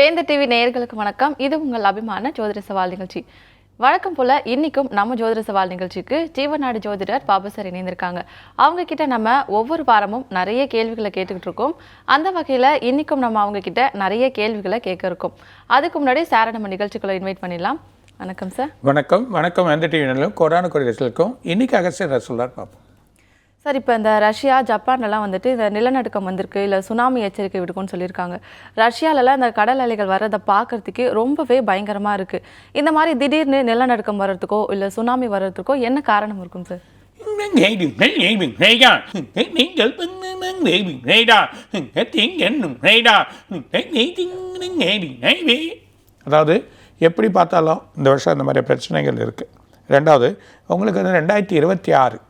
வேந்த TV நேயர்களுக்கு வணக்கம். இது உங்கள் அபிமான ஜோதிட சவால் நிகழ்ச்சி. வழக்கம் போல இன்னைக்கும் நம்ம ஜோதிட சவால் நிகழ்ச்சிக்கு ஜீவநாடு ஜோதிடர் பாபு சார் இணைந்திருக்காங்க. அவங்க கிட்ட நம்ம ஒவ்வொரு வாரமும் நிறைய கேள்விகளை கேட்டுக்கிட்டு இருக்கோம். அந்த வகையில் இன்னைக்கும் நம்ம அவங்க கிட்ட நிறைய கேள்விகளை கேட்க இருக்கோம். அதுக்கு முன்னாடி சாரை நம்ம நிகழ்ச்சிக்குள்ள இன்வைட் பண்ணிடலாம். வணக்கம் சார். வணக்கம். வேந்த டிவி நேயர்களுக்கும் கோடான கோடி ரசிகர்களுக்கும் இன்னைக்கு அகஸ்டியர் சொல்றார் பார்ப்போம். சார், இப்போ இந்த ரஷ்யா ஜப்பான்லாம் வந்துட்டு இந்த நிலநடுக்கம் வந்திருக்கு, இல்லை சுனாமி எச்சரிக்கை விடுக்கும்னு சொல்லியிருக்காங்க. ரஷ்யாலலாம் இந்த கடல் அலைகள் வர்றதை பார்க்கறதுக்கே ரொம்பவே பயங்கரமாக இருக்குது. இந்த மாதிரி திடீர்னு நிலநடுக்கம் வர்றதுக்கோ இல்லை சுனாமி வர்றதுக்கோ என்ன காரணம் இருக்கும் சார்? அதாவது எப்படி பார்த்தாலும் இந்த வருஷம் இந்த மாதிரி பிரச்சனைகள் இருக்குது. ரெண்டாவது உங்களுக்கு வந்து 2026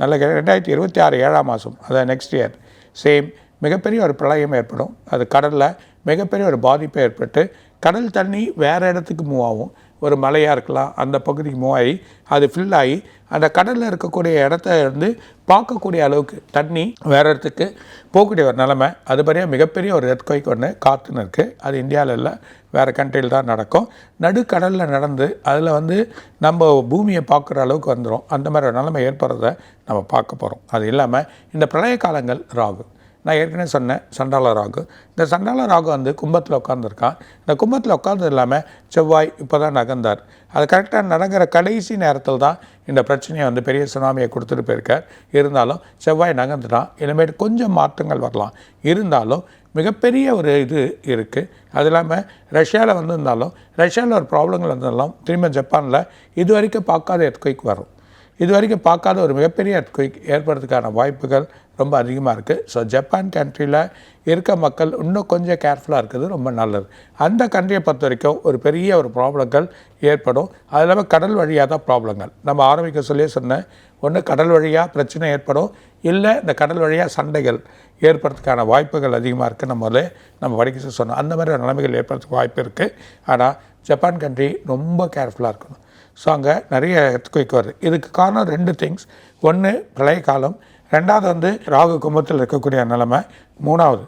நல்ல 2026 7ஆம் மாதம், அதாவது நெக்ஸ்ட் இயர் சேம் மிகப்பெரிய ஒரு பிரளயம் ஏற்படும். அது கடலில் மிகப்பெரிய ஒரு பாதிப்பை ஏற்பட்டு கடல் தண்ணி வேறு இடத்துக்கு மூவ் ஆகும். ஒரு மலையாக இருக்கலாம், அந்த பகுதிக்கு மூவ் ஆகி அது ஃபில் ஆகி அந்த கடலில் இருக்கக்கூடிய இடத்த வந்து பார்க்கக்கூடிய அளவுக்கு தண்ணி வேறு இடத்துக்கு போகக்கூடிய ஒரு நிலைமை. அதுபடியாக மிகப்பெரிய ஒரு எர்த்குவைக் ஒன்று காத்துன்னு இருக்குது. அது இந்தியாவில் இல்லை, வேறு கண்ட்ரியில் தான் நடக்கும். நடுக்கடலில் நடந்து அதில் வந்து நம்ம பூமியை பார்க்குற அளவுக்கு வந்துடும். அந்த மாதிரி ஒரு நிலைமை ஏற்படுறத நம்ம பார்க்க போகிறோம். அது இல்லாமல் இந்த பிரளய காலங்கள் ராகு, நான் ஏற்கனவே சொன்னேன் சண்டால ராகு. இந்த சண்டால ராகு வந்து கும்பத்தில் உட்காந்துருக்கான். இந்த கும்பத்தில் உட்காந்து இல்லாமல் செவ்வாய் இப்போ தான் நகர்ந்தார். அது கரெக்டாக நடக்கிற கடைசி நேரத்தில் தான் இந்த பிரச்சனையை வந்து பெரிய சுனாமியை கொடுத்துட்டு போயிருக்கார். இருந்தாலும் செவ்வாய் நகர்ந்துட்டான். இனிமேட்டு கொஞ்சம் மாற்றங்கள் வரலாம். இருந்தாலும் மிகப்பெரிய ஒரு இது இருக்குது. அது இல்லாமல் ரஷ்யாவில் வந்திருந்தாலும் ரஷ்யாவில் ஒரு ப்ராப்ளங்கள் வந்தாலும் திரும்ப ஜப்பானில் இது வரைக்கும் பார்க்காத எர்த்குவைக் வரும். இது வரைக்கும் பார்க்காத ஒரு மிகப்பெரிய எர்த்குவைக் ஏற்படுறதுக்கான வாய்ப்புகள் ரொம்ப அதிகமாக இருக்குது. ஸோ ஜப்பான் கண்ட்ரியில் இருக்க மக்கள் இன்னும் கொஞ்சம் கேர்ஃபுல்லாக இருக்கிறது ரொம்ப நல்லது. அந்த கண்ட்ரியை பொறுத்த வரைக்கும் ஒரு பெரிய ஒரு ப்ராப்ளங்கள் ஏற்படும். அது இல்லாமல் கடல் வழியாக தான் ப்ராப்ளங்கள் நம்ம ஆரம்பிக்க சொல்லியே சொன்னேன். ஒன்று கடல் வழியாக பிரச்சனை ஏற்படும், இல்லை இந்த கடல் வழியாக சண்டைகள் ஏற்படுறதுக்கான வாய்ப்புகள் அதிகமாக இருக்குது. நம்ம படிக்க சொன்னோம். அந்த மாதிரி ஒரு நிலைமைகள் ஏற்படுறதுக்கு வாய்ப்பு இருக்குது. ஆனால் ஜப்பான் கண்ட்ரி ரொம்ப கேர்ஃபுல்லாக இருக்கணும். ஸோ அங்கே நிறைய எர்த்குவைக் வருது. இதுக்கு காரணம் 2 திங்ஸ். ஒன்று பிரளய காலம், ரெண்டாவது வந்து ராகு கும்பத்தில் இருக்கக்கூடிய நிலைமை, மூணாவது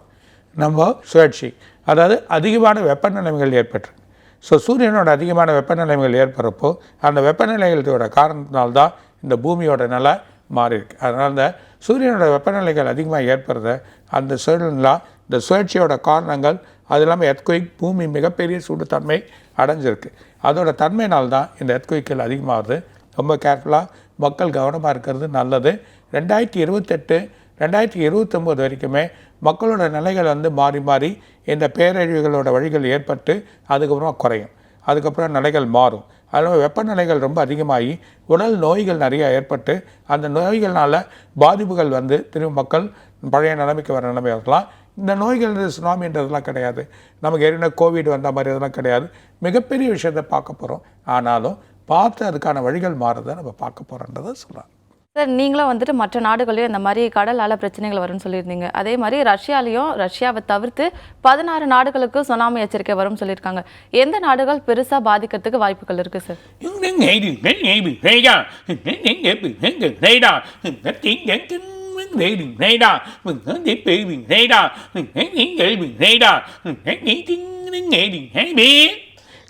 நம்ம சுழற்சி, அதாவது அதிகமான வெப்பநிலைமைகள் ஏற்பட்டுருக்கு. ஸோ சூரியனோட அதிகமான வெப்பநிலைமைகள் ஏற்படுறப்போ அந்த வெப்பநிலைகளோட காரணத்தினால்தான் இந்த பூமியோட நிலை மாறி இருக்குது. அதனால் இந்த சூரியனோட வெப்பநிலைகள் அதிகமாக ஏற்படுறத அந்த சூழலாம் இந்த சுழற்சியோட காரணங்கள், அது இல்லாமல் எர்த்குவைக் பூமி மிகப்பெரிய சூடுத்தன்மை அடைஞ்சிருக்கு. அதோட தன்மையினால்தான் இந்த எர்த்குவைக்கள் அதிகமாகுது. ரொம்ப கேர்ஃபுல்லாக மக்கள் கவனமாக இருக்கிறது நல்லது. 2028 2029 வரைக்குமே மக்களோட நிலைகள் வந்து மாறி மாறி இந்த பேரழிவுகளோட வழிகள் ஏற்பட்டு அதுக்கப்புறமா குறையும். அதுக்கப்புறம் நிலைகள் மாறும். அதில் வெப்பநிலைகள் ரொம்ப அதிகமாகி உடல் நோய்கள் நிறையா ஏற்பட்டு அந்த நோய்கள்னால பாதிப்புகள் வந்து திரும்ப மக்கள் பழைய நிலைமைக்கு வர நிலைமை வரலாம். இந்த நோய்கள் சுனாமின்றதுலாம் கிடையாது. நமக்கு ஏற்கனவே கோவிட் வந்த மாதிரி அதெல்லாம் கிடையாது. மிகப்பெரிய விஷயத்தை பார்க்க போகிறோம். ஆனாலும் பார்த்து அதுக்கான வழிகள் மாறுறதை நம்ம பார்க்க போகிறோன்றதை சொல்கிறாங்க. சார், நீங்களும் வந்துட்டு மற்ற நாடுகளையும் இந்த மாதிரி கடலால் பிரச்சனைகள் வரும்னு சொல்லியிருந்தீங்க. அதே மாதிரி ரஷ்யாவை தவிர்த்து 16 நாடுகளுக்கு சுனாமி எச்சரிக்கை வரும்னு சொல்லியிருக்காங்க. எந்த நாடுகள் பெருசாக பாதிக்கிறதுக்கு வாய்ப்புகள் இருக்குது சார்?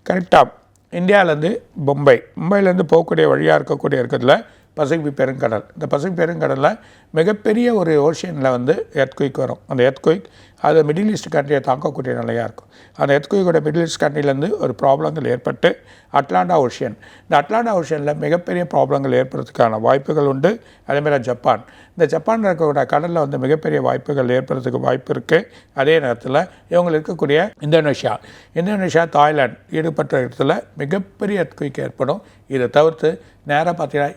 கரெக்டாக இந்தியாவிலேருந்து மும்பைலேருந்து போகக்கூடிய வழியாக இருக்கிறதுல பசிபிக் பெருங்கடல். இந்த பசிபிக் பெருங்கடலில் மிகப்பெரிய ஒரு ஓஷனில் வந்து எர்த்குவைக் வரும். அந்த எர்த்குவைக் அது மிடில் ஈஸ்ட் கண்ட்ரியை தாக்கக்கூடிய நிலையாக இருக்கும். அந்த எர்த்குவைக்கோட மிடில் ஈஸ்ட் கண்ட்ரிலேருந்து ஒரு ப்ராப்ளங்கள் ஏற்பட்டு அட்லாண்டா ஓஷன், இந்த அட்லாண்டா ஓஷனில் மிகப்பெரிய ப்ராப்ளங்கள் ஏற்படுறதுக்கான வாய்ப்புகள் உண்டு. அதேமாதிரி ஜப்பான், இந்த ஜப்பான் இருக்கக்கூடிய கடலில் வந்து மிகப்பெரிய வாய்ப்புகள் ஏற்படுறதுக்கு வாய்ப்பு இருக்குது. அதே நேரத்தில் இவங்க இருக்கக்கூடிய இந்தோனேஷியா தாய்லாந்து ஈடுபட்ட இடத்துல மிகப்பெரிய எர்த்குவைக் ஏற்படும். இதை தவிர்த்து நேராக பார்த்தீங்கன்னா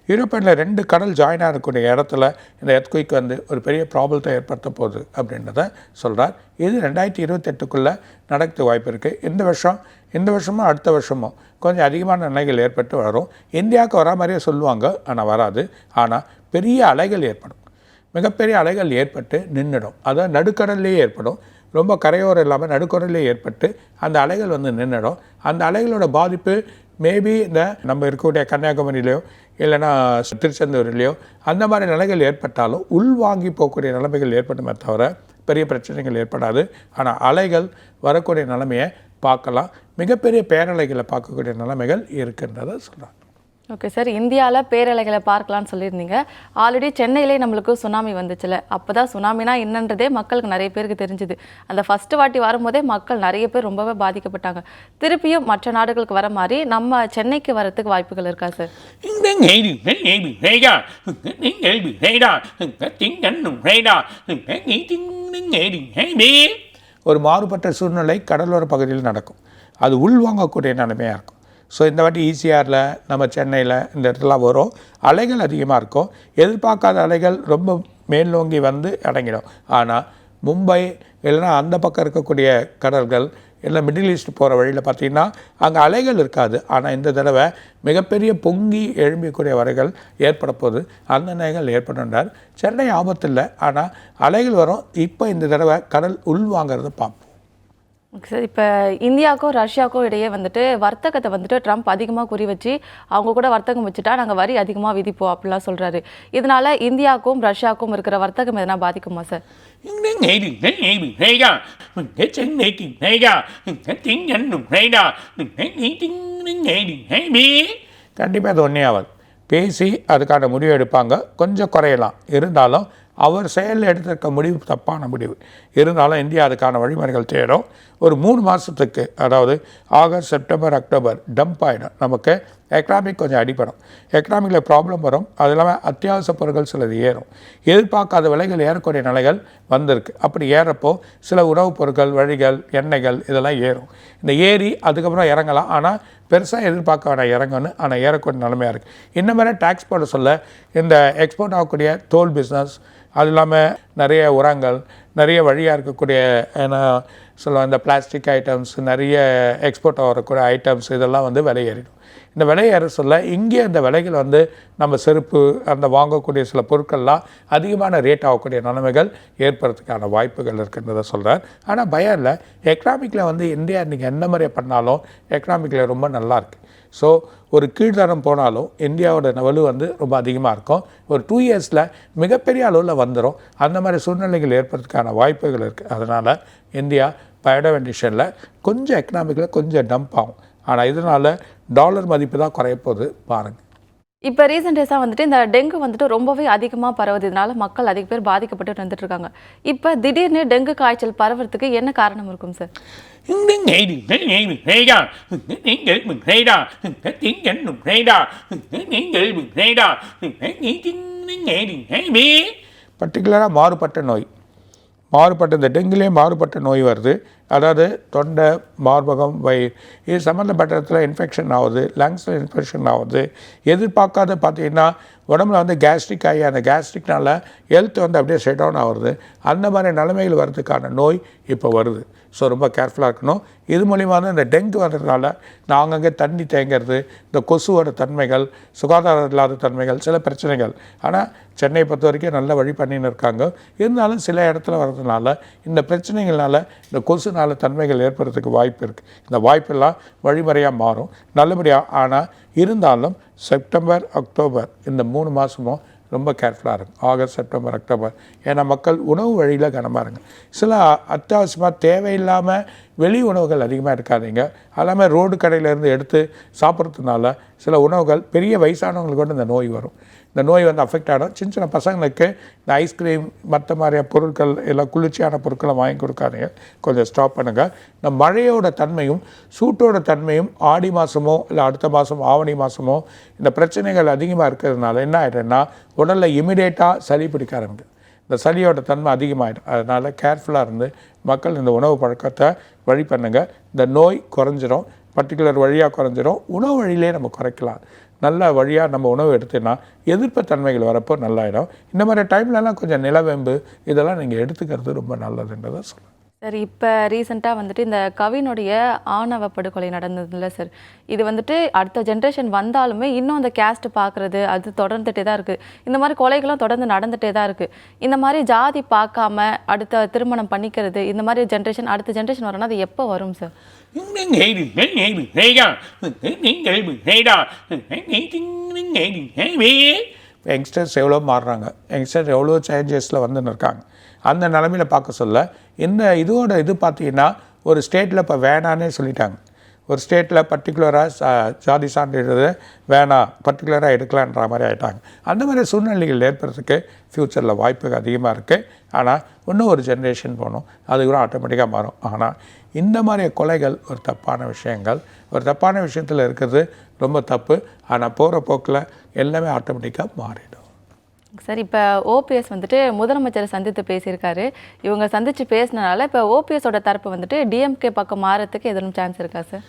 யூரோப்பியனில் 2 கடல் ஜாயின் ஆகக்கூடிய இடத்துல இந்த எர்த்குவைக் வந்து ஒரு பெரிய ப்ராப்ளத்தை ஏற்படுத்த போகுது அப்படின்றத சொல்கிறார். இது 2028க்குள்ளே நடக்க வாய்ப்பு இருக்குது. இந்த வருஷமும் அடுத்த வருஷமும் கொஞ்சம் அதிகமான நிலைகள் ஏற்பட்டு வரும். இந்தியாவுக்கு வரா மாதிரியே சொல்லுவாங்க, ஆனால் வராது. ஆனால் பெரிய அலைகள் ஏற்படும். மிகப்பெரிய அலைகள் ஏற்பட்டு நின்றுடும். அதாவது நடுக்கடல்லையே ஏற்படும். ரொம்ப கரையோரம் இல்லாமல் நடுக்கடல்லே ஏற்பட்டு அந்த அலைகள் வந்து நின்றுடும். அந்த அலைகளோட பாதிப்பு மேபி இந்த நம்ம இருக்கக்கூடிய கன்னியாகுமரியிலையோ இல்லைன்னா திருச்செந்தூர்லேயோ அந்த மாதிரி நிலைகள் ஏற்பட்டாலும் உள்வாங்கி போகக்கூடிய நிலைமைகள் ஏற்படுமே தவிர பெரிய பிரச்சனைகள் ஏற்படாது. ஆனால் அலைகள் வரக்கூடிய நிலைமையை பார்க்கலாம். மிகப்பெரிய பேரலைகளை பார்க்கக்கூடிய நிலைமைகள் இருக்குன்றதை சொல்கிறாங்க. ஓகே சார், இந்தியாவில் பேரலைகளை பார்க்கலான்னு சொல்லியிருந்தீங்க. ஆல்ரெடி சென்னையிலே நம்மளுக்கு சுனாமி வந்துச்சுல, அப்போ தான் சுனாமினா என்னன்றதே மக்களுக்கு நிறைய பேருக்கு தெரிஞ்சுது. அந்த ஃபஸ்ட்டு வாட்டி வரும்போதே மக்கள் நிறைய பேர் ரொம்பவே பாதிக்கப்பட்டாங்க. திருப்பியும் மற்ற நாடுகளுக்கு வர மாதிரி நம்ம சென்னைக்கு வரத்துக்கு வாய்ப்புகள் இருக்கா சார்? ஒரு மாறுபட்ட சூழ்நிலை கடலோர பகுதியில் நடக்கும். அது உள்வாங்கக்கூடிய நிலைமையாக இருக்கும். ஸோ இந்த வாட்டி ஈசிஆரில் நம்ம சென்னையில் இந்த இடத்துலாம் வரும். அலைகள் அதிகமாக இருக்கும். எதிர்பார்க்காத அலைகள் ரொம்ப மேல் நோக்கி வந்து அடங்கிடும். ஆனால் மும்பை இல்லைன்னா அந்த பக்கம் இருக்கக்கூடிய கடல்கள் இல்லை மிடில் ஈஸ்ட் போகிற வழியில் பார்த்திங்கன்னா அங்கே அலைகள் இருக்காது. ஆனால் இந்த தடவை மிகப்பெரிய பொங்கி எழும்பக்கூடிய வரைகள் ஏற்பட போகுது. அந்த நிலைகள் ஏற்படுன்றார். சென்னை ஆபத்து இல்லை, ஆனால் அலைகள் வரும். இப்போ இந்த தடவை கடல் உள்வாங்கிறத பார்ப்போம். சார், இப்போ இந்தியாவுக்கும் ரஷ்யாவுக்கும் இடையே வந்துட்டு வர்த்தகத்தை வந்துட்டு ட்ரம்ப் அதிகமாக குறி வச்சு அவங்க கூட வர்த்தகம் வச்சுட்டா நாங்கள் வரி அதிகமாக விதிப்போம் அப்படிலாம் சொல்கிறாரு. இதனால இந்தியாவுக்கும் ரஷ்யாவுக்கும் இருக்கிற வர்த்தகம் எதனா பாதிக்குமா சார்? கண்டிப்பாக அது ஒன்றே ஆகாது. பேசி அதுக்கான முடிவு எடுப்பாங்க. கொஞ்சம் குறையலாம். இருந்தாலும் அவர் செயலில் எடுத்திருக்க முடிவு தப்பான முடிவு. இருந்தாலும் இந்தியா அதுக்கான வழிமுறைகள் தேடும். ஒரு 3 மாதத்துக்கு, அதாவது ஆகஸ்ட், செப்டம்பர், அக்டோபர் டம்ப் ஆகிடும். நமக்கு எக்கனாமிக் கொஞ்சம் அடிப்படும். எக்கனாமிக்கில் ப்ராப்ளம் வரும். அது இல்லாமல் அத்தியாவசிய பொருட்கள் சிலது ஏறும். எதிர்பார்க்காத விலைகள் ஏறக்கூடிய நிலைகள் வந்திருக்கு. அப்படி ஏறப்போ சில உணவுப் பொருட்கள், வழிகள், எண்ணெய்கள் இதெல்லாம் ஏறும். இந்த ஏறி அதுக்கப்புறம் இறங்கலாம். ஆனால் பெருசாக எதிர்பார்க்க வேணாம் இறங்கணும். ஆனால் ஏறக்கூடிய நிலைமையாக இருக்குது. இன்னும் மேலே டேக்ஸ் போட சொல்ல இந்த எக்ஸ்போர்ட் ஆகக்கூடிய தோல் பிஸ்னஸ், அது இல்லாமல் நிறைய உரங்கள், நிறைய வழியாக இருக்கக்கூடிய ஏன்னா சொல்லுவோம் இந்த பிளாஸ்டிக் ஐட்டம்ஸ், நிறைய எக்ஸ்போர்ட் ஆகக்கூடிய ஐட்டம்ஸ் இதெல்லாம் வந்து விலை ஏறிடும். இந்த விலை ஏற சொல்ல இங்கே அந்த விலைகள் வந்து நம்ம செருப்பு அந்த வாங்கக்கூடிய சில பொருட்கள்லாம் அதிகமான ரேட் ஆகக்கூடிய நிலைமைகள் ஏற்படுறதுக்கான வாய்ப்புகள் இருக்குன்றதை சொல்கிறார். ஆனால் பயம் இல்லை. எக்கனாமிக்கில் வந்து இந்தியா இன்றைக்கி எந்த மாதிரியே பண்ணாலும் எக்கனாமிக்கில் ரொம்ப நல்லாயிருக்கு. ஸோ ஒரு கீழ்த்தரம் போனாலும் இந்தியாவோட வலு வந்து ரொம்ப அதிகமாக இருக்கும். ஒரு 2 இயர்ஸில் மிகப்பெரிய அளவில் வந்துடும். அந்த மாதிரி சூழ்நிலைகள் ஏற்படுறதுக்கான வாய்ப்புகள் இருக்குது. அதனால் இந்தியா பயட வேண்டிய விஷயத்தில் கொஞ்சம் எக்கனாமிக்கில் கொஞ்சம் டம்ப் ஆகும். ஆனால் இதனால் டாலர் மதிப்பு தான் குறைய போகுது பாருங்கள். இப்போ ரீசெண்ட் டேஸாக வந்துட்டு இந்த டெங்கு வந்துட்டு ரொம்பவே அதிகமாக பரவுது. இதனால மக்கள் அதிக பேர் பாதிக்கப்பட்டு வந்துட்டு இருக்காங்க. இப்போ திடீர்னு டெங்கு காய்ச்சல் பரவுறதுக்கு என்ன காரணம் இருக்கும் சார்? பர்டிகுலராக மாறுபட்ட நோய், இந்த டெங்குலேயே மாறுபட்ட நோய் வருது. அதாவது தொண்டை, மார்பகம், வயிறு இது சம்மந்தப்பட்ட இடத்துல இன்ஃபெக்ஷன் ஆகுது. லங்ஸில் இன்ஃபெக்ஷன் ஆகுது. எதிர்பார்க்காத பார்த்தீங்கன்னா உடம்புல வந்து கேஸ்ட்ரிக் ஆகி அந்த கேஸ்ட்ரிக்னால ஹெல்த் வந்து அப்படியே ஷட் டவுன் ஆகுது. அந்த மாதிரி நிலைமைகள் வர்றதுக்கான நோய் இப்போ வருது. ஸோ ரொம்ப கேர்ஃபுல்லாக இருக்கணும். இது மூலிமா தான் இந்த டெங்கு வர்றதுனால அங்கங்கே தண்ணி தேங்கிறது, இந்த கொசுவோட தன்மைகள், சுகாதாரம் இல்லாத தன்மைகள், சில பிரச்சனைகள். ஆனால் சென்னையை பொறுத்த வரைக்கும் நல்ல வழி பண்ணின்னு இருக்காங்க. இருந்தாலும் சில இடத்துல வர்றதுனால இந்த பிரச்சனைகள்னால இந்த கொசுனால தன்மைகள் ஏற்படுறதுக்கு வாய்ப்பு இருக்குது. இந்த வாய்ப்பெல்லாம் வழிமுறையாக மாறும் நல்லபடியாக. ஆனால் இருந்தாலும் செப்டம்பர், அக்டோபர் இந்த 3 மாதமும் ரொம்ப கேர்ஃபுல்லாக இருக்கும். August, September, October. ஏன்னா மக்கள் உணவு வழியில் கனமாக இருங்க. சில அத்தியாவசியமாக தேவையில்லாமல் வெளி உணவுகள் அதிகமாக இருக்காதீங்க. எல்லாமே ரோடு கடையிலேருந்து எடுத்து சாப்பிட்றதுனால சில உணவுகள் பெரிய வயசானவங்களுக்கு கூட இந்த நோய் வரும். இந்த நோய் வந்து அஃபெக்ட் ஆகிடும். சின்ன சின்ன பசங்களுக்கு இந்த ஐஸ்கிரீம் மற்ற மாதிரியான பொருட்கள் எல்லாம் குளிர்ச்சியான பொருட்களை வாங்கி கொடுக்காதீங்க. கொஞ்சம் ஸ்டாப் பண்ணுங்கள். இந்த மழையோட தன்மையும் சூட்டோட தன்மையும் ஆடி மாதமோ இல்லை அடுத்த மாதம் ஆவணி மாதமோ இந்த பிரச்சனைகள் அதிகமாக இருக்கிறதுனால என்ன ஆகிடும்னா உடலில் இமிடியேட்டாக சளி பிடிக்க ஆரம்பிக்குது. இந்த சளியோட தன்மை அதிகமாகிடும். அதனால் கேர்ஃபுல்லாக இருந்து மக்கள் இந்த உணவு பழக்கத்தை வழி பண்ணுங்கள். இந்த நோய் குறைஞ்சிரும். பர்டிகுலர் வழியாக குறைஞ்சிரும். உணவு வழியிலே நம்ம குறைக்கலாம். நல்ல வழியாக நம்ம உணவு எடுத்தோன்னா எதிர்ப்பு தன்மைகள் வரப்போ நல்லாயிடும். இந்த மாதிரி டைம்லலாம் கொஞ்சம் நிலவேம்பு இதெல்லாம் நீங்கள் எடுத்துக்கிறது ரொம்ப நல்லதுன்றதை சொல்லுங்கள். சார், இப்போ ரீசெண்டாக வந்துட்டு இந்த கவினுடைய ஆணவ படுகொலை நடந்ததில்ல சார், இது வந்துட்டு அடுத்த ஜென்ரேஷன் வந்தாலுமே இன்னும் அந்த கேஸ்ட் பார்க்குறது அது தொடர்ந்துகிட்டே தான் இருக்குது. இந்த மாதிரி கொலைகளும் தொடர்ந்து நடந்துகிட்டே தான் இருக்குது. இந்த மாதிரி ஜாதி பார்க்காம அடுத்த திருமணம் பண்ணிக்கிறது இந்த மாதிரி ஜென்ரேஷன் அடுத்த ஜென்ரேஷன் வரணும்னா அது எப்போ வரும் சார்? யங்ஸ்டர்ஸ் எவ்வளோ மாறுறாங்க, யங்ஸ்டர்ஸ் எவ்வளோ சேஞ்சஸில் வந்துன்னு இருக்காங்க. அந்த நிலமையில் பார்க்க சொல்ல இந்த இதோட இது பார்த்திங்கன்னா ஒரு ஸ்டேட்டில் இப்போ வேணான்னே சொல்லிட்டாங்க. ஒரு ஸ்டேட்டில் பர்டிகுலராக ஜாதி சான்றிதழ் வேணாம், பர்டிகுலராக எடுக்கலான்ற மாதிரி ஆகிட்டாங்க. அந்த மாதிரி சூழ்நிலைகள் ஏற்படுறதுக்கு ஃப்யூச்சரில் வாய்ப்புகள் அதிகமாக இருக்குது. ஆனால் இன்னும் ஒரு ஜென்ரேஷன் போகணும், அது கூட ஆட்டோமேட்டிக்காக மாறும். ஆனால் இந்த மாதிரி கொலைகள் ஒரு தப்பான விஷயங்கள், ஒரு தப்பான விஷயத்தில் இருக்கிறது ரொம்ப தப்பு. ஆனால் போகிற போக்கில் எல்லாமே ஆட்டோமேட்டிக்காக மாறிடும். சார், இப்போ ஓபிஎஸ் வந்துட்டு முதலமைச்சரை சந்தித்து பேசியிருக்காரு. இவங்க சந்தித்து பேசினால இப்போ ஓபிஎஸோட தரப்பு வந்துட்டு டிஎம்கே பக்கம் மாறத்துக்கு எதுவும் சான்ஸ் இருக்கா சார்?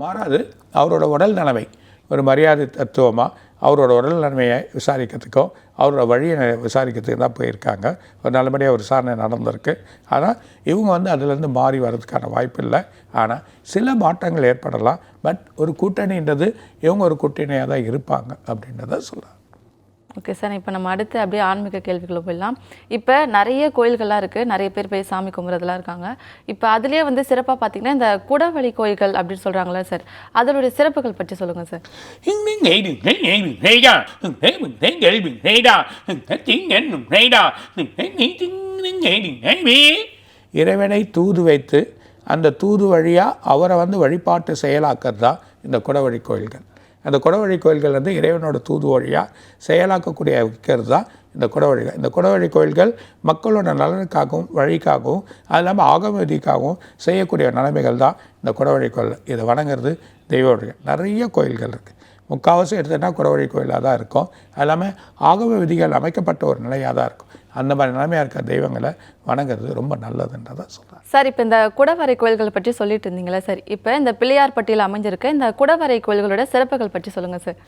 மாறாது. அவரோட உடல் நிலைமை ஒரு மரியாதை தத்துவமாக அவரோட உடல் நிலைமையை விசாரிக்கிறதுக்கும் அவரோட வழியை விசாரிக்கிறதுக்கு தான் போயிருக்காங்க. ஒரு நல்லபடியாக ஒரு விசாரணை நடந்திருக்கு. ஆனால் இவங்க அதிலேருந்து மாறி வர்றதுக்கான வாய்ப்பு இல்லை. ஆனால் சில மாற்றங்கள் ஏற்படலாம். பட் ஒரு கூட்டணின்றது இவங்க ஒரு கூட்டணியாக தான் இருப்பாங்க அப்படின்றத சொல்கிறாங்க. ஓகே சார், இப்போ நம்ம அடுத்து அப்படியே ஆன்மீக கேள்விகளை போயிடலாம். இப்போ நிறைய கோயில்கள்லாம் இருக்குது, நிறைய பேர் போய் சாமி கும்பிட்றதுலாம் இருக்காங்க. இப்போ அதுலேயே சிறப்பாக பார்த்தீங்கன்னா இந்த குடவழி கோயில்கள் அப்படின்னு சொல்கிறாங்களே சார், அதனுடைய சிறப்புகள் பற்றி சொல்லுங்கள் சார். இறைவனை தூது வைத்து அந்த தூது வழியாக அவரை வழிபாட்டு செயலாக்கிறது தான் இந்த குடவழி கோயில்கள். அந்த குடவழி கோயில்கள் இறைவனோட தூது வழியாக செயலாக்கக்கூடிய வைக்கிறது தான் இந்த குடவழிகள். இந்த குடவழி கோயில்கள் மக்களோட நலனுக்காகவும் வழிக்காகவும் அது இல்லாமல் ஆகம விதிக்காகவும் செய்யக்கூடிய நிலைமைகள் தான் இந்த குடவழி கோயில். இதை வணங்குறது தெய்வ வழிகள். நிறைய கோயில்கள் இருக்குது. முக்கால்வாசி எடுத்துகிட்டா குடவழி கோயிலாக தான் இருக்கும். அது இல்லாமல் ஆகம விதிகள் அமைக்கப்பட்ட ஒரு நிலையாக தான் இருக்கும். அந்த மாதிரி நிலைமையாக இருக்க தெய்வங்களை வணங்குறது ரொம்ப நல்லதுன்றதான் சொல்கிறேன். சார், இப்போ இந்த குடவரை கோயில்களை பற்றி சொல்லிட்டு இருந்தீங்களா சார், இப்போ இந்த பிள்ளையார்பட்டியில் அமைஞ்சிருக்க இந்த குடவரை கோயில்களோட சிறப்புகள் பற்றி சொல்லுங்கள் சார்.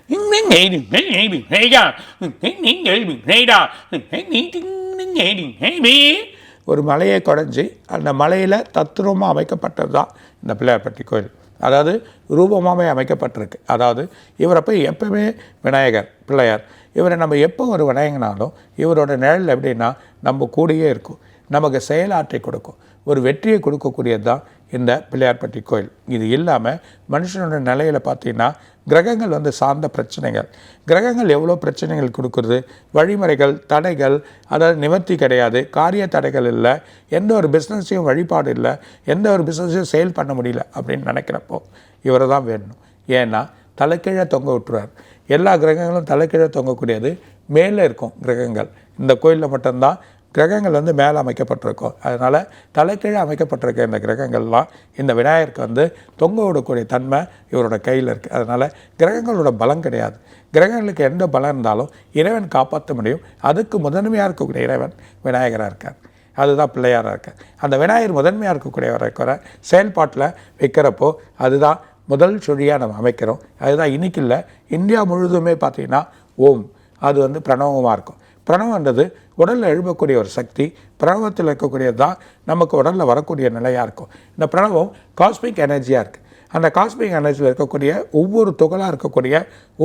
ஒரு மலையை குடைஞ்சி அந்த மலையில் தத்துரூபமாக அமைக்கப்பட்டது தான் இந்த பிள்ளையார்பட்டி கோயில். அதாவது ரூபமாகவே அமைக்கப்பட்டிருக்கு. அதாவது இவரை போய் எப்பவுமே விநாயகர் பிள்ளையார் இவரை நம்ம எப்போ ஒரு வணங்கினாலும் இவரோட நிழல் எப்படின்னா நம்ம கூடயே இருக்கும், நமக்கு செயலாற்றை கொடுக்கும், ஒரு வெற்றியை கொடுக்கக்கூடியது தான் இந்த பிள்ளையார்பட்டி கோயில். இது இல்லாமல் மனுஷனோட நிலையில் பார்த்திங்கன்னா கிரகங்கள் சார்ந்த பிரச்சனைகள், கிரகங்கள் எவ்வளோ பிரச்சனைகள் கொடுக்குறது, வழிமுறைகள் தடைகள், அதாவது நிவர்த்தி கிடையாது, காரிய தடைகள் இல்லை, எந்த ஒரு பிஸ்னஸையும் வழிபாடு இல்லை, எந்த ஒரு பிஸ்னஸையும் சேல் பண்ண முடியல அப்படின்னு நினைக்கிறப்போ இவரை தான் வேணும். ஏன்னா தலைக்கீழே தொங்க விட்டுருவார். எல்லா கிரகங்களும் தலைக்கீழே தொங்கக்கூடியது மேலே இருக்கும் கிரகங்கள். இந்த கோயிலில் மட்டும்தான் கிரகங்கள் மேலே அமைக்கப்பட்டிருக்கும். அதனால் தலைக்கீழே அமைக்கப்பட்டிருக்க இந்த கிரகங்கள்லாம் இந்த விநாயகருக்கு தொங்க விடக்கூடிய தன்மை இவரோட கையில் இருக்குது. அதனால் கிரகங்களோட பலம் கிடையாது. கிரகங்களுக்கு எந்த பலம் இருந்தாலும் இறைவன் காப்பாற்ற முடியும். அதுக்கு முதன்மையாக இருக்கக்கூடிய இறைவன் விநாயகராக இருக்கார். அதுதான் பிள்ளையாராக இருக்கார். அந்த விநாயகர் முதன்மையாக இருக்கக்கூடியவரை இருக்கிற செயல்பாட்டில் வைக்கிறப்போ அதுதான் முதல் சுழியாக நம்ம அமைக்கிறோம். அதுதான் இன்றைக்கி இல்லை, இந்தியா முழுதுமே பார்த்திங்கன்னா ஓம் அது பிரணவமாக இருக்கும். பிரணவன்றது உடலில் எழுப்பக்கூடிய ஒரு சக்தி. பிரணவத்தில் இருக்கக்கூடியது தான் நமக்கு உடலில் வரக்கூடிய நிலையாக இருக்கும். இந்த பிரணவம் காஸ்மிக் எனர்ஜியாக இருக்குது. அந்த காஸ்மிக் எனர்ஜியில் இருக்கக்கூடிய ஒவ்வொரு துகளாக இருக்கக்கூடிய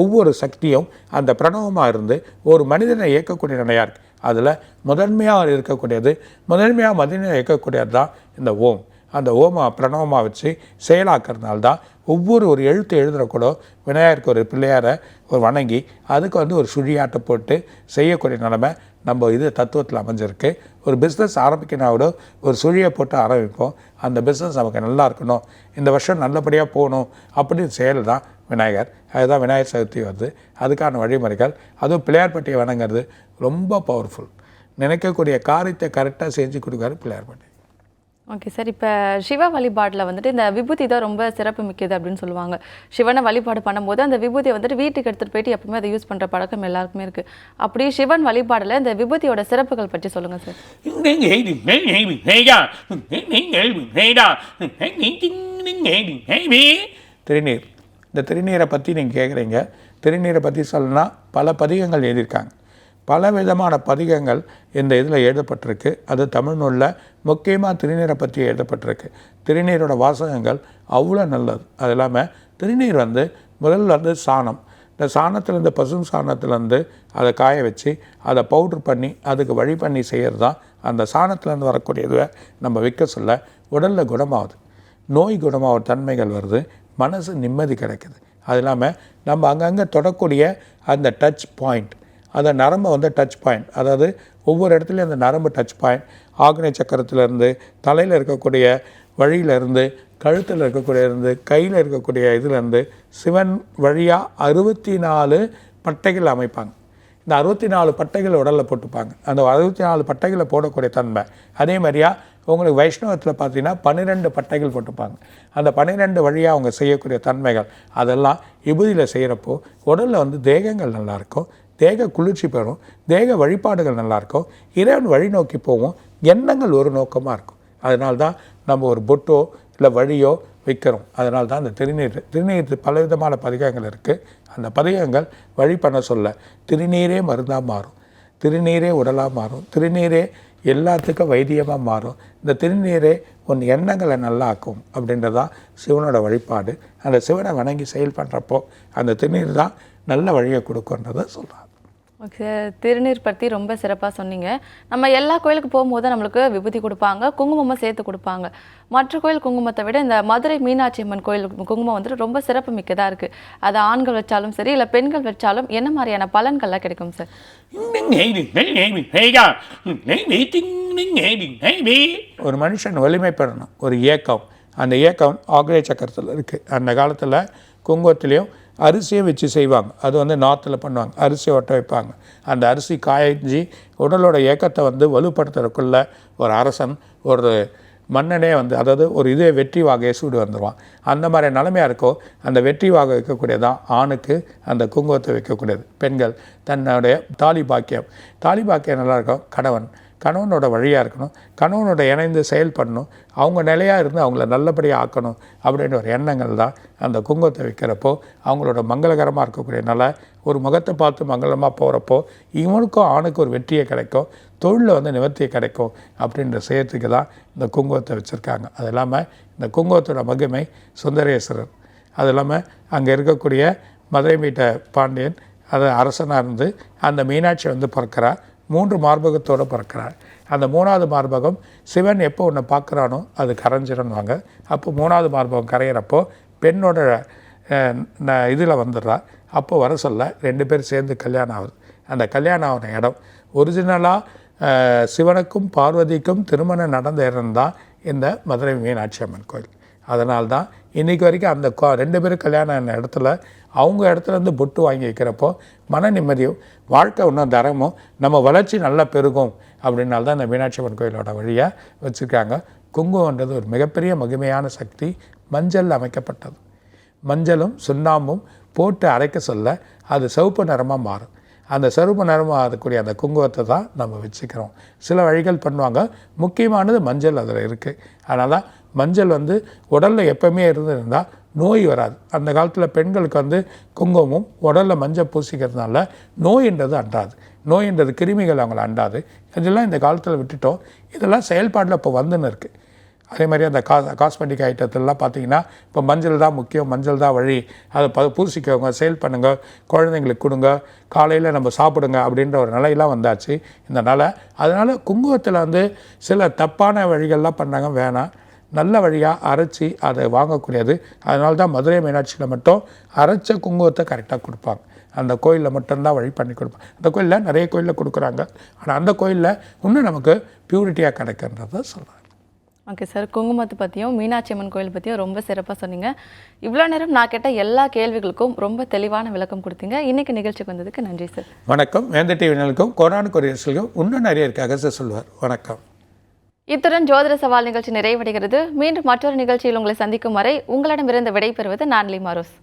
ஒவ்வொரு சக்தியும் அந்த பிரணவமாக இருந்து ஒரு மனிதனை இயக்கக்கூடிய நிலையாக இருக்குது. அதில் முதன்மையாக இருக்கக்கூடியது, முதன்மையாக மனிதனை இயக்கக்கூடியது தான் இந்த ஓம். அந்த ஓமா பிரணவமாக வச்சு செயலாக்குறதுனால தான் ஒரு எழுத்து எழுதுகிற கூட விநாயகருக்கு ஒரு பிள்ளையாரை ஒரு வணங்கி அதுக்கு ஒரு சுழியாட்டை போட்டு செய்யக்கூடிய நிலைமை நம்ம தத்துவத்தில் அமைஞ்சிருக்கு. ஒரு பிஸ்னஸ் ஆரம்பிக்கனா கூட ஒரு சுழியை போட்டு ஆரம்பிப்போம். அந்த பிஸ்னஸ் நமக்கு நல்லா இருக்கணும், இந்த வருஷம் நல்லபடியாக போகணும் அப்படின்னு செயல் தான் விநாயகர். அதுதான் விநாயகர் சதுர்த்தி வருது. அதுக்கான வழிமுறைகள், அதுவும் பிள்ளையார்பட்டியை வணங்குறது ரொம்ப பவர்ஃபுல். நினைக்கக்கூடிய காரியத்தை கரெக்டாக செஞ்சு கொடுக்காரு பிள்ளையார்பட்டி. ஓகே சார், இப்போ சிவ வழிபாட்டில் இந்த விபூதி தான் ரொம்ப சிறப்பு மிக்கது அப்படின்னு சொல்லுவாங்க. சிவனை வழிபாடு பண்ணும்போது அந்த விபூதியை வீட்டுக்கு எடுத்துகிட்டு போயிட்டு எப்பவுமே அதை யூஸ் பண்ணுற பழக்கம் எல்லாருக்குமே இருக்குது. அப்படி சிவன் வழிபாடில் இந்த விபூதியோட சிறப்புகள் பற்றி சொல்லுங்கள் சார். திருநீர், இந்த திருநீரை பற்றி நீங்கள் கேட்குறீங்க. திருநீரை பற்றி சொல்லணும்னா பல பதிகங்கள் எழுதியிருக்காங்க. பல விதமான பதிகங்கள் இந்த இதில் எழுதப்பட்டிருக்கு. அது தமிழ் நூலில் முக்கியமாக திருநீரை பற்றி எழுதப்பட்டிருக்கு. திருநீரோட வாசகங்கள் அவ்வளோ நல்லது. அது இல்லாமல் திருநீர் முதல்ல சாணம், இந்த சாணத்துலேருந்து பசும் சாணத்துலேருந்து அதை காய வச்சு அதை பவுட்ரு பண்ணி அதுக்கு வழி பண்ணி செய்கிறது தான் அந்த சாணத்துலேருந்து வரக்கூடியதுவை நம்ம விற்க சொல்ல உடலில் குணமாகுது. நோய் குணமாக தன்மைகள் வருது, மனசு நிம்மதி கிடைக்குது. அது இல்லாமல் நம்ம அங்கங்கே தொடக்கூடிய அந்த டச் பாயிண்ட், அந்த நரம்பை வந்து டச் பாயிண்ட், அதாவது ஒவ்வொரு இடத்துலையும் அந்த நரம்பு டச் பாயிண்ட் ஆக்னை சக்கரத்திலேருந்து, தலையில் இருக்கக்கூடிய வழியிலேருந்து, கழுத்தில் இருக்கக்கூடிய இருந்து, கையில் இருக்கக்கூடிய இதுலேருந்து சிவன் வழியாக 64 பட்டைகள் அமைப்பாங்க. இந்த 64 பட்டைகள் உடலில் போட்டுப்பாங்க. அந்த 64 பட்டைகளை போடக்கூடிய தன்மை. அதே மாதிரியா உங்களுக்கு வைஷ்ணவத்தில் பார்த்தீங்கன்னா 12 பட்டைகள் போட்டுப்பாங்க. அந்த 12 வழியாக அவங்க செய்யக்கூடிய தன்மைகள் அதெல்லாம் விபூதியில் செய்கிறப்போ உடலில் வந்து தேகங்கள் நல்லாயிருக்கும், தேக குளிர்ச்சி பெறும், தேக வழிபாடுகள் நல்லாயிருக்கும், இறைவன் வழி நோக்கி போவோம், எண்ணங்கள் ஒரு நோக்கமாக இருக்கும். அதனால தான் நம்ம ஒரு பொட்டோ இல்லை வழியோ வைக்கிறோம். அதனால தான் அந்த திருநீர் பலவிதமான பதிகங்கள் இருக்குது. அந்த பதிகங்கள் வழி பண்ண சொல்ல திருநீரே மருந்தாக மாறும், திருநீரே உடலாக மாறும், திருநீரே எல்லாத்துக்கும் வைத்தியமாக மாறும், இந்த திருநீரே உன் எண்ணங்களை நல்லாக்கும் அப்படின்றதான் சிவனோட வழிபாடு. அந்த சிவனை வணங்கி செயல் பண்ணுறப்போ அந்த திருநீர் தான் நல்ல வழியை கொடுக்குன்றதை சொல்கிறாங்க. ஓகே, திருநீர் பற்றி ரொம்ப சிறப்பாக சொன்னீங்க. நம்ம எல்லா கோயிலுக்கு போகும்போது நம்மளுக்கு விபூதி கொடுப்பாங்க, குங்குமமாக சேர்த்து கொடுப்பாங்க. மற்ற கோயில் குங்குமத்தை விட இந்த மதுரை மீனாட்சி அம்மன் கோயில் குங்குமம் வந்துட்டு ரொம்ப சிறப்பு மிக்கதாக இருக்குது. அது ஆண்கள் வச்சாலும் சரி இல்லை பெண்கள் வச்சாலும் என்ன மாதிரியான பலன்கள்லாம் கிடைக்கும் சார்? ஒரு மனுஷன் வலிமை பெறணும், ஒரு ஏக்கம், அந்த ஏக்கம் ஆக்னை சக்கரத்தில் இருக்குது. அந்த காலத்தில் குங்குமத்திலையும் அரிசியை வச்சு செய்வாங்க. அது வந்து நார்த்தில் பண்ணுவாங்க, அரிசியை ஒட்ட வைப்பாங்க. அந்த அரிசி காய்ஞ்சி உடலோட ஏக்கத்தை வந்து வலுப்படுத்துறதுக்குள்ள ஒரு அரசன் ஒரு மன்னனே வந்து, அதாவது ஒரு இதே வெற்றி வாகையை சூடு வந்துடுவான். அந்த மாதிரி நிலைமையாக இருக்கோ அந்த வெற்றி வாகை வைக்கக்கூடியதான் ஆணுக்கு அந்த குங்குமத்தை வைக்கக்கூடியது. பெண்கள் தன்னுடைய தாலி பாக்கியம் நல்லா இருக்கும். கணவனோட வழியாக இருக்கணும், கணவனோட இணைந்து செயல்படணும், அவங்க நிலையாக இருந்து அவங்கள நல்லபடியாக ஆக்கணும் அப்படின்ற ஒரு எண்ணங்கள் தான் அந்த குங்குமத்தை வைக்கிறப்போ அவங்களோட மங்களகரமாக இருக்கக்கூடிய நிலை. ஒரு முகத்தை பார்த்து மங்களமாக போகிறப்போ இவனுக்கும் ஆணுக்கும் ஒரு வெற்றியை கிடைக்கும், தொழிலில் வந்து நிவர்த்தியை கிடைக்கும் அப்படின்ற செய்யறதுக்கு தான் இந்த குங்குமத்தை வச்சுருக்காங்க. அது இல்லாமல் இந்த குங்குமத்தோட மகிமை சுந்தரேஸ்வரர், அது இல்லாமல் அங்கே இருக்கக்கூடிய மதுரை மீட்ட பாண்டியன் அது அரசனாக இருந்து அந்த மீனாட்சி வந்து பிறக்கிறார். 3 மார்பகத்தோடு பிறக்கிறார். அந்த 3வது மார்பகம் சிவன் எப்போ ஒன்று பார்க்குறானோ அது கரைஞ்சிடணுவாங்க. அப்போ 3வது மார்பகம் கரையிறப்போ பெண்ணோட இதில் வந்துடுறா. அப்போ வர சொல்ல 2 பேர் சேர்ந்து கல்யாணம் ஆகுது. அந்த கல்யாணம் ஆகின இடம் ஒரிஜினலாக சிவனுக்கும் பார்வதிக்கும் திருமணம் நடந்த இடம் தான் இந்த மதுரை மீனாட்சி அம்மன் கோயில். அதனால்தான் இன்றைக்கி வரைக்கும் அந்த 2 பேரும் கல்யாணம் ஆன இடத்துல அவங்க இடத்துலேருந்து பொட்டு வாங்கி வைக்கிறப்போ மன நிம்மதியும் வாழ்க்கை இன்னும் தரமும் நம்ம வளர்ச்சி நல்லா பெருகும். அப்படின்னால்தான் இந்த மீனாட்சி அம்மன் கோயிலோட வழியாக வச்சுருக்காங்க. குங்குமன்றது ஒரு மிகப்பெரிய மகிமையான சக்தி. மஞ்சள் அமைக்கப்பட்டது. மஞ்சளும் சுண்ணாம்பும் போட்டு அரைக்க சொல்ல அது சிவப்பு நிறமாக மாறும். அந்த சிவப்பு நிறமாக ஆகக்கூடிய அந்த குங்குமத்தை தான் நம்ம வச்சுக்கிறோம். சில வழிகள் பண்ணுவாங்க, முக்கியமானது மஞ்சள் அதில் இருக்குது. அதனால் தான் மஞ்சள் வந்து உடலில் எப்போவுமே இருந்திருந்தால் நோய் வராது. அந்த காலத்தில் பெண்களுக்கு வந்து குங்குமமும் உடலில் மஞ்சள் பூசிக்கிறதுனால நோயின்றது அண்டாது, நோயின்றது கிருமிகள் அவங்கள அண்டாது. இதெல்லாம் இந்த காலத்தில் விட்டுட்டோம். இதெல்லாம் செயல்பாட்டில் இப்போ வந்துன்னு இருக்குது. அதே மாதிரி அந்த காஸ்மெட்டிக் ஐட்டத்திலலாம் பார்த்திங்கன்னா இப்போ மஞ்சள் தான் முக்கியம், மஞ்சள் தான் வழி, அதை பூசிக்கோங்க, சேல் பண்ணுங்கள், குழந்தைங்களுக்கு கொடுங்க, காலையில் நம்ம சாப்பிடுங்க அப்படின்ற ஒரு நிலையெல்லாம் வந்தாச்சு இந்த நிலை. அதனால் குங்குமத்தில் வந்து சில தப்பான வழிகள்லாம் பண்ணாங்க, வேணாம். நல்ல வழியாக அரைச்சி அதை வாங்கக்கூடியது. அதனால தான் மதுரை மீனாட்சியில் மட்டும் அரைச்ச குங்குமத்தை கரெக்டாக கொடுப்பாங்க. அந்த கோயிலில் மட்டும்தான் வழி பண்ணி கொடுப்பாங்க. அந்த கோயிலில் நிறைய கோயிலில் கொடுக்குறாங்க, ஆனால் அந்த கோயிலில் இன்னும் நமக்கு பியூரிட்டியாக கிடைக்கின்றதை சொல்கிறாங்க. ஓகே சார், குங்குமத்தை பற்றியும் மீனாட்சி அம்மன் கோயில் பற்றியும் ரொம்ப சிறப்பாக சொன்னீங்க. இவ்வளோ நேரம் நான் கேட்ட எல்லா கேள்விகளுக்கும் ரொம்ப தெளிவான விளக்கம் கொடுத்தீங்க. இன்றைக்கி நிகழ்ச்சிக்கு வந்ததுக்கு நன்றி சார். வணக்கம். வேந்த டிவி நேயர்களுக்கும் கோடானு கொரியர்களுக்கும் இன்னும் நிறைய இருக்காக சார் சொல்லுவார். வணக்கம். இத்துடன் ஜோதிட சவால் நிகழ்ச்சி நிறைவடைகிறது. மீண்டும் மற்றொரு நிகழ்ச்சியில் உங்களை சந்திக்கும் வரை உங்களிடமிருந்து விடைபெறுவது நான் லீமா ரோஸ்.